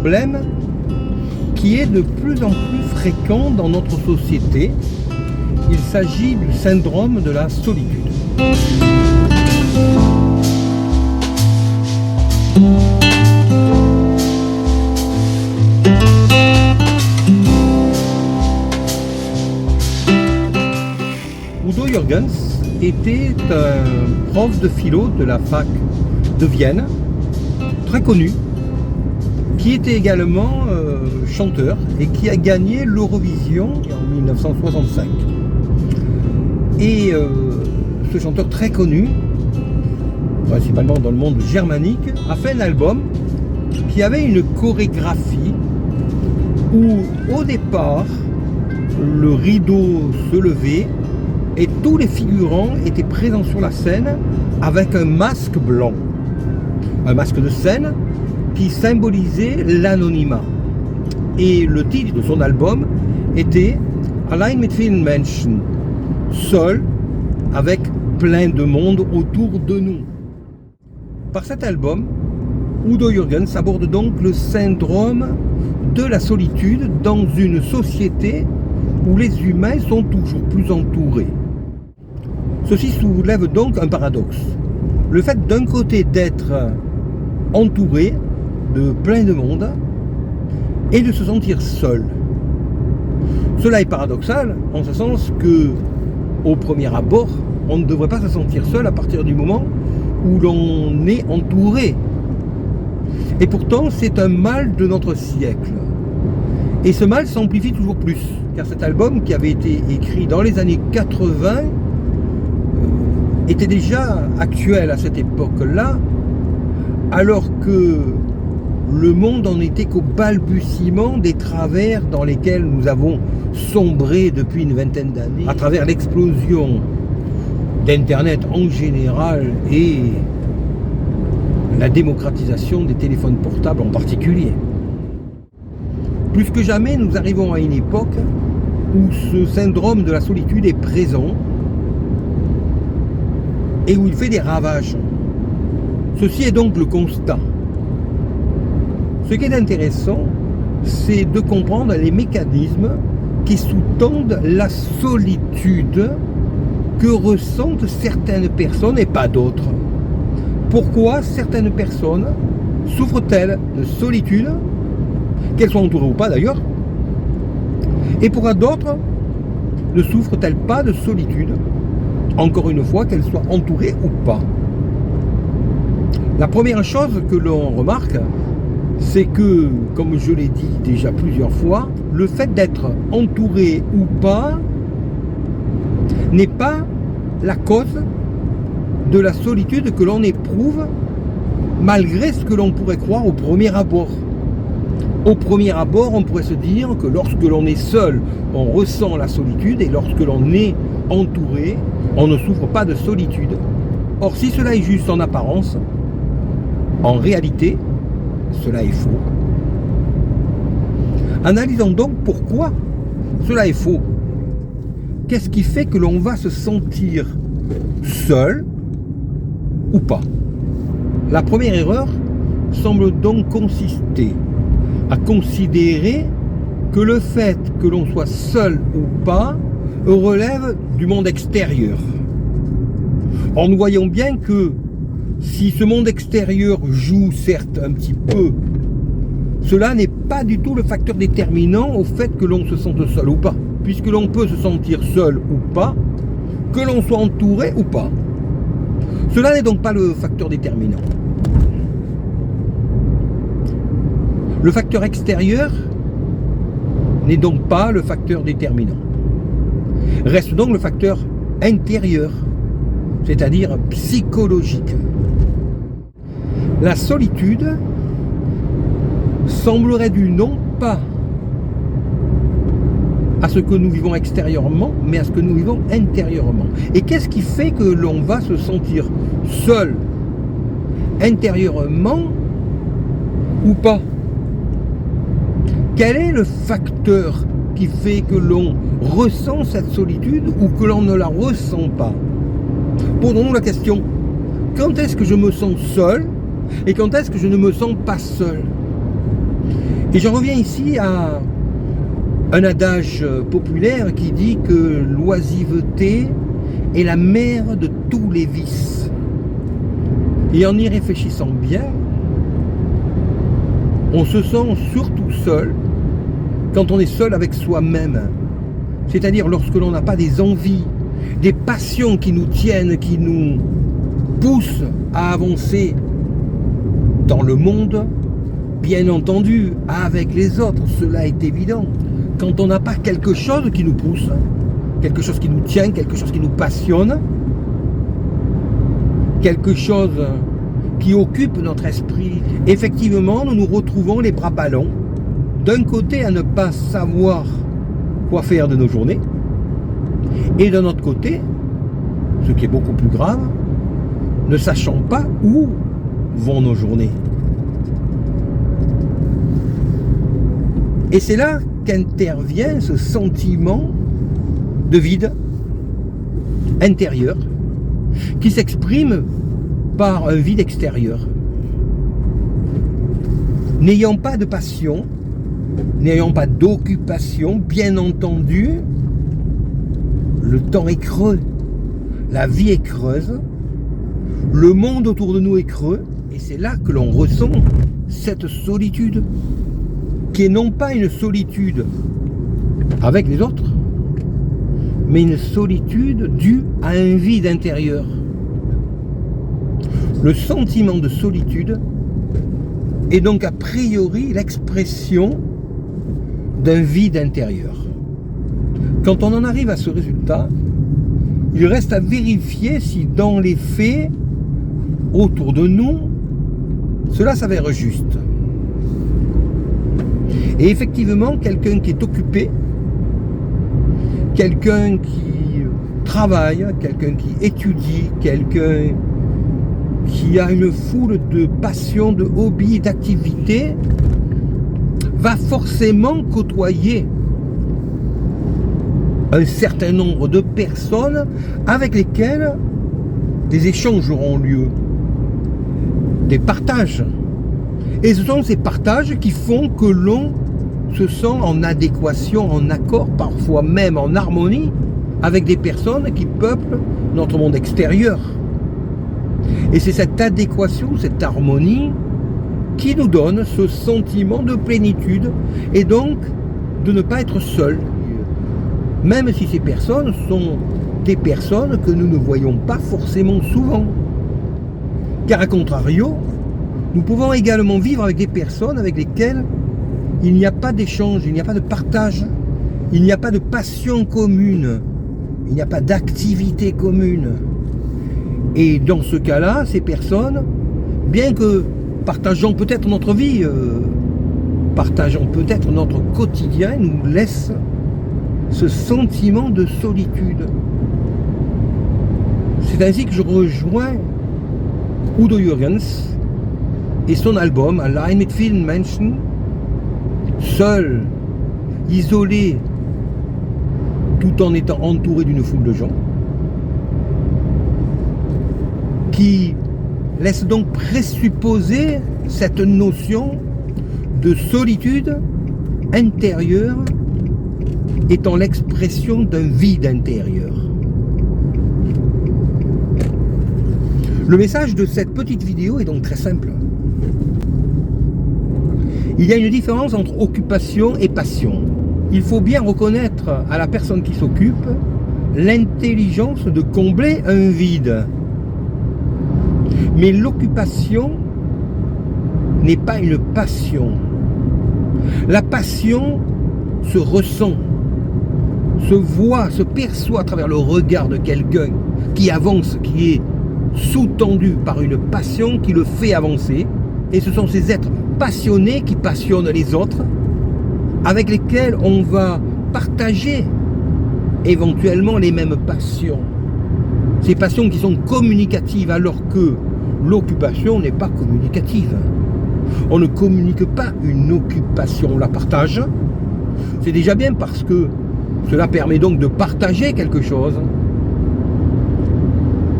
problème qui est de plus en plus fréquent dans notre société. Il s'agit du syndrome de la solitude. Udo Jürgens était un prof de philo de la fac de Vienne, très connu, qui était également chanteur et qui a gagné l'Eurovision en 1965. Et ce chanteur très connu, principalement dans le monde germanique, a fait un album qui avait une chorégraphie où au départ le rideau se levait et tous les figurants étaient présents sur la scène avec un masque blanc, un masque de scène qui symbolisait l'anonymat. Et le titre de son album était Allein mit vielen Menschen, seul avec plein de monde autour de nous. Par cet album, Udo Jürgens aborde donc le syndrome de la solitude dans une société où les humains sont toujours plus entourés. Ceci soulève donc un paradoxe. Le fait d'un côté d'être entouré de plein de monde et de se sentir seul. Cela est paradoxal en ce sens que, au premier abord, on ne devrait pas se sentir seul à partir du moment où l'on est entouré. Et pourtant, c'est un mal de notre siècle. Et ce mal s'amplifie toujours plus, car cet album qui avait été écrit dans les années 80 était déjà actuel à cette époque-là, alors que le monde en était qu'au balbutiement des travers dans lesquels nous avons sombré depuis une vingtaine d'années, à travers l'explosion d'Internet en général et la démocratisation des téléphones portables en particulier. Plus que jamais, nous arrivons à une époque où ce syndrome de la solitude est présent et où il fait des ravages. Ceci est donc le constat. Ce qui est intéressant, c'est de comprendre les mécanismes qui sous-tendent la solitude que ressentent certaines personnes et pas d'autres. Pourquoi certaines personnes souffrent-elles de solitude, qu'elles soient entourées ou pas d'ailleurs, et pourquoi d'autres ne souffrent-elles pas de solitude, encore une fois, qu'elles soient entourées ou pas? La première chose que l'on remarque, c'est que, comme je l'ai dit déjà plusieurs fois, le fait d'être entouré ou pas n'est pas la cause de la solitude que l'on éprouve, malgré ce que l'on pourrait croire au premier abord. Au premier abord, on pourrait se dire que lorsque l'on est seul, on ressent la solitude, et lorsque l'on est entouré, on ne souffre pas de solitude. Or, si cela est juste en apparence, en réalité, cela est faux. Analysons donc pourquoi cela est faux. Qu'est-ce qui fait que l'on va se sentir seul ou pas? La première erreur semble donc consister à considérer que le fait que l'on soit seul ou pas relève du monde extérieur. Or, nous voyons bien que si ce monde extérieur joue certes un petit peu, cela n'est pas du tout le facteur déterminant au fait que l'on se sente seul ou pas, puisque l'on peut se sentir seul ou pas, que l'on soit entouré ou pas. Cela n'est donc pas le facteur déterminant. Le facteur extérieur n'est donc pas le facteur déterminant. Reste donc le facteur intérieur, c'est-à-dire psychologique. La solitude semblerait due non pas à ce que nous vivons extérieurement, mais à ce que nous vivons intérieurement. Et qu'est-ce qui fait que l'on va se sentir seul intérieurement ou pas? Quel est le facteur qui fait que l'on ressent cette solitude ou que l'on ne la ressent pas? Posons-nous la question, quand est-ce que je me sens seul et quand est-ce que je ne me sens pas seul? Et j'en reviens ici à un adage populaire qui dit que l'oisiveté est la mère de tous les vices. Et en y réfléchissant bien, on se sent surtout seul quand on est seul avec soi-même. C'est-à-dire lorsque l'on n'a pas des envies, des passions qui nous tiennent, qui nous poussent à avancer dans le monde, bien entendu, avec les autres, cela est évident. Quand on n'a pas quelque chose qui nous pousse, quelque chose qui nous tient, quelque chose qui nous passionne, quelque chose qui occupe notre esprit, effectivement, nous nous retrouvons les bras ballants, d'un côté à ne pas savoir quoi faire de nos journées, et d'un autre côté, ce qui est beaucoup plus grave, ne sachant pas où vont nos journées. Et c'est là qu'intervient ce sentiment de vide intérieur qui s'exprime par un vide extérieur. N'ayant pas de passion, n'ayant pas d'occupation, bien entendu, le temps est creux, la vie est creuse, le monde autour de nous est creux, et c'est là que l'on ressent cette solitude, qui est non pas une solitude avec les autres, mais une solitude due à un vide intérieur. Le sentiment de solitude est donc a priori l'expression d'un vide intérieur. Quand on en arrive à ce résultat, il reste à vérifier si dans les faits, autour de nous, cela s'avère juste. Et effectivement, quelqu'un qui est occupé, quelqu'un qui travaille, quelqu'un qui étudie, quelqu'un qui a une foule de passions, de hobbies, d'activités, va forcément côtoyer un certain nombre de personnes avec lesquelles des échanges auront lieu, des partages. Et ce sont ces partages qui font que l'on se sent en adéquation, en accord, parfois même en harmonie avec des personnes qui peuplent notre monde extérieur. Et c'est cette adéquation, cette harmonie qui nous donne ce sentiment de plénitude et donc de ne pas être seul. Même si ces personnes sont des personnes que nous ne voyons pas forcément souvent. Car à contrario, nous pouvons également vivre avec des personnes avec lesquelles il n'y a pas d'échange, il n'y a pas de partage, il n'y a pas de passion commune, il n'y a pas d'activité commune. Et dans ce cas-là, ces personnes, bien que partageant peut-être notre vie, partageant peut-être notre quotidien, nous laissent ce sentiment de solitude. C'est ainsi que je rejoins Udo Jürgens et son album Allein mit vielen Menschen, seul, isolé, tout en étant entouré d'une foule de gens, qui laisse donc présupposer cette notion de solitude intérieure étant l'expression d'un vide intérieur. Le message de cette petite vidéo est donc très simple. Il y a une différence entre occupation et passion. Il faut bien reconnaître à la personne qui s'occupe l'intelligence de combler un vide. Mais l'occupation n'est pas une passion. La passion se ressent, se voit, se perçoit à travers le regard de quelqu'un qui avance, qui est sous-tendu par une passion qui le fait avancer. Et ce sont ces êtres passionnés qui passionnent les autres, avec lesquels on va partager éventuellement les mêmes passions. Ces passions qui sont communicatives, alors que l'occupation n'est pas communicative. On ne communique pas une occupation, on la partage. C'est déjà bien parce que cela permet donc de partager quelque chose.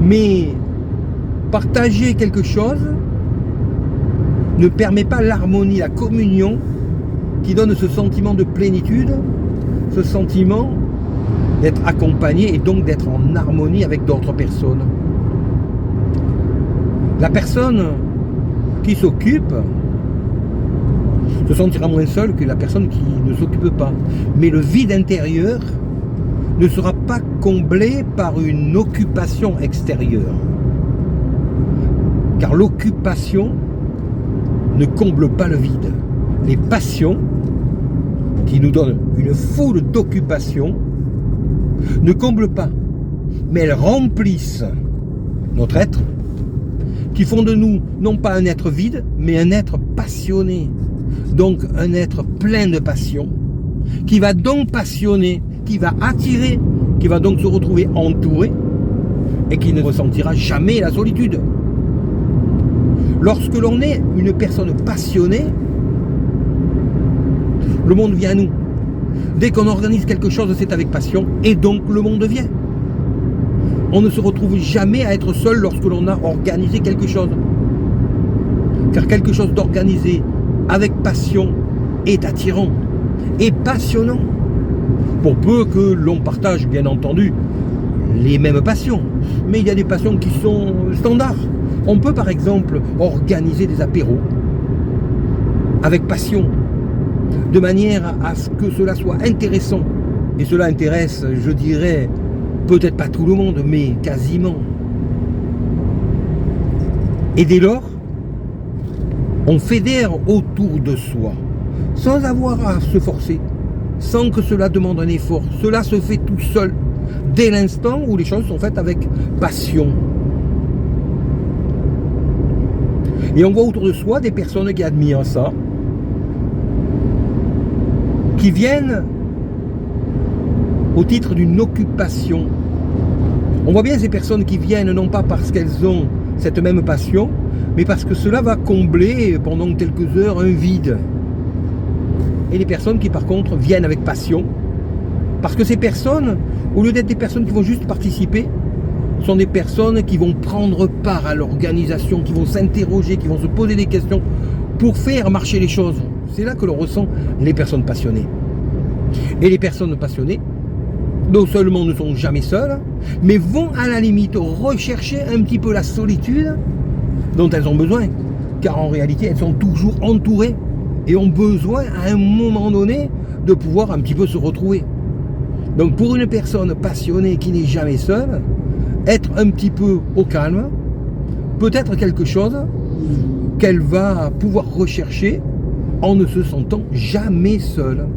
Mais partager quelque chose ne permet pas l'harmonie, la communion qui donne ce sentiment de plénitude, ce sentiment d'être accompagné et donc d'être en harmonie avec d'autres personnes. La personne qui s'occupe se sentira moins seule que la personne qui ne s'occupe pas. Mais le vide intérieur ne sera pas comblé par une occupation extérieure. Car l'occupation ne comble pas le vide. Les passions, qui nous donnent une foule d'occupations, ne comblent pas, mais elles remplissent notre être, qui font de nous non pas un être vide, mais un être passionné. Donc un être plein de passion, qui va donc passionner, qui va attirer, qui va donc se retrouver entouré, et qui ne ressentira jamais la solitude. Lorsque l'on est une personne passionnée, le monde vient à nous. Dès qu'on organise quelque chose, c'est avec passion, et donc le monde vient. On ne se retrouve jamais à être seul lorsque l'on a organisé quelque chose. Car quelque chose d'organisé avec passion est attirant et passionnant. Pour peu que l'on partage, bien entendu, les mêmes passions. Mais il y a des passions qui sont standards. On peut par exemple organiser des apéros avec passion, de manière à ce que cela soit intéressant. Et cela intéresse, je dirais, peut-être pas tout le monde, mais quasiment. Et dès lors, on fédère autour de soi, sans avoir à se forcer, sans que cela demande un effort. Cela se fait tout seul, dès l'instant où les choses sont faites avec passion. Et on voit autour de soi des personnes qui admirent ça, qui viennent au titre d'une occupation. On voit bien ces personnes qui viennent non pas parce qu'elles ont cette même passion, mais parce que cela va combler pendant quelques heures un vide. Et les personnes qui par contre viennent avec passion, parce que ces personnes, au lieu d'être des personnes qui vont juste participer, sont des personnes qui vont prendre part à l'organisation, qui vont s'interroger, qui vont se poser des questions pour faire marcher les choses. C'est là que l'on ressent les personnes passionnées. Et les personnes passionnées, non seulement ne sont jamais seules, mais vont à la limite rechercher un petit peu la solitude dont elles ont besoin. Car en réalité, elles sont toujours entourées et ont besoin à un moment donné de pouvoir un petit peu se retrouver. Donc pour une personne passionnée qui n'est jamais seule, être un petit peu au calme peut être quelque chose qu'elle va pouvoir rechercher en ne se sentant jamais seule.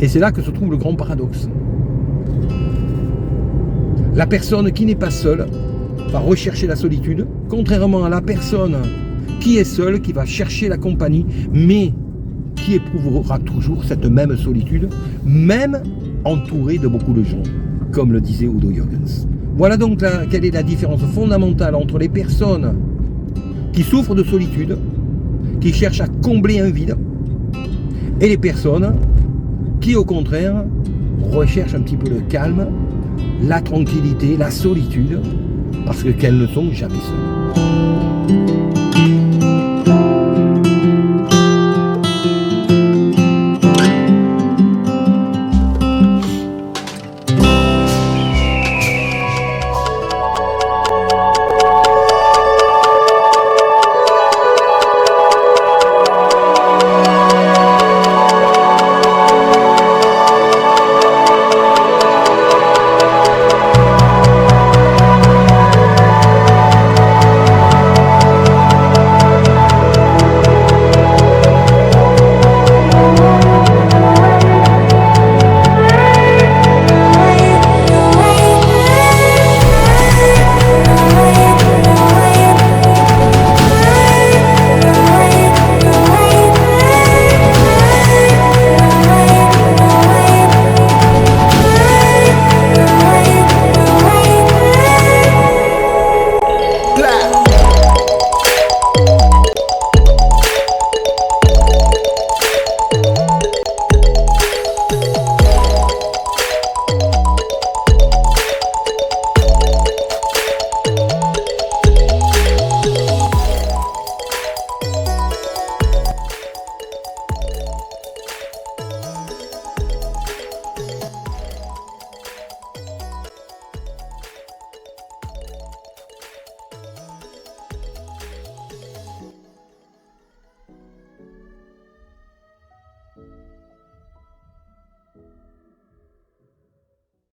Et c'est là que se trouve le grand paradoxe. La personne qui n'est pas seule va rechercher la solitude, contrairement à la personne qui est seule, qui va chercher la compagnie, mais qui éprouvera toujours cette même solitude, même entourée de beaucoup de gens, comme le disait Udo Jürgens. Voilà donc quelle est la différence fondamentale entre les personnes qui souffrent de solitude, qui cherchent à combler un vide, et les personnes qui, au contraire, recherchent un petit peu le calme, la tranquillité, la solitude, parce qu'elles ne sont jamais seules.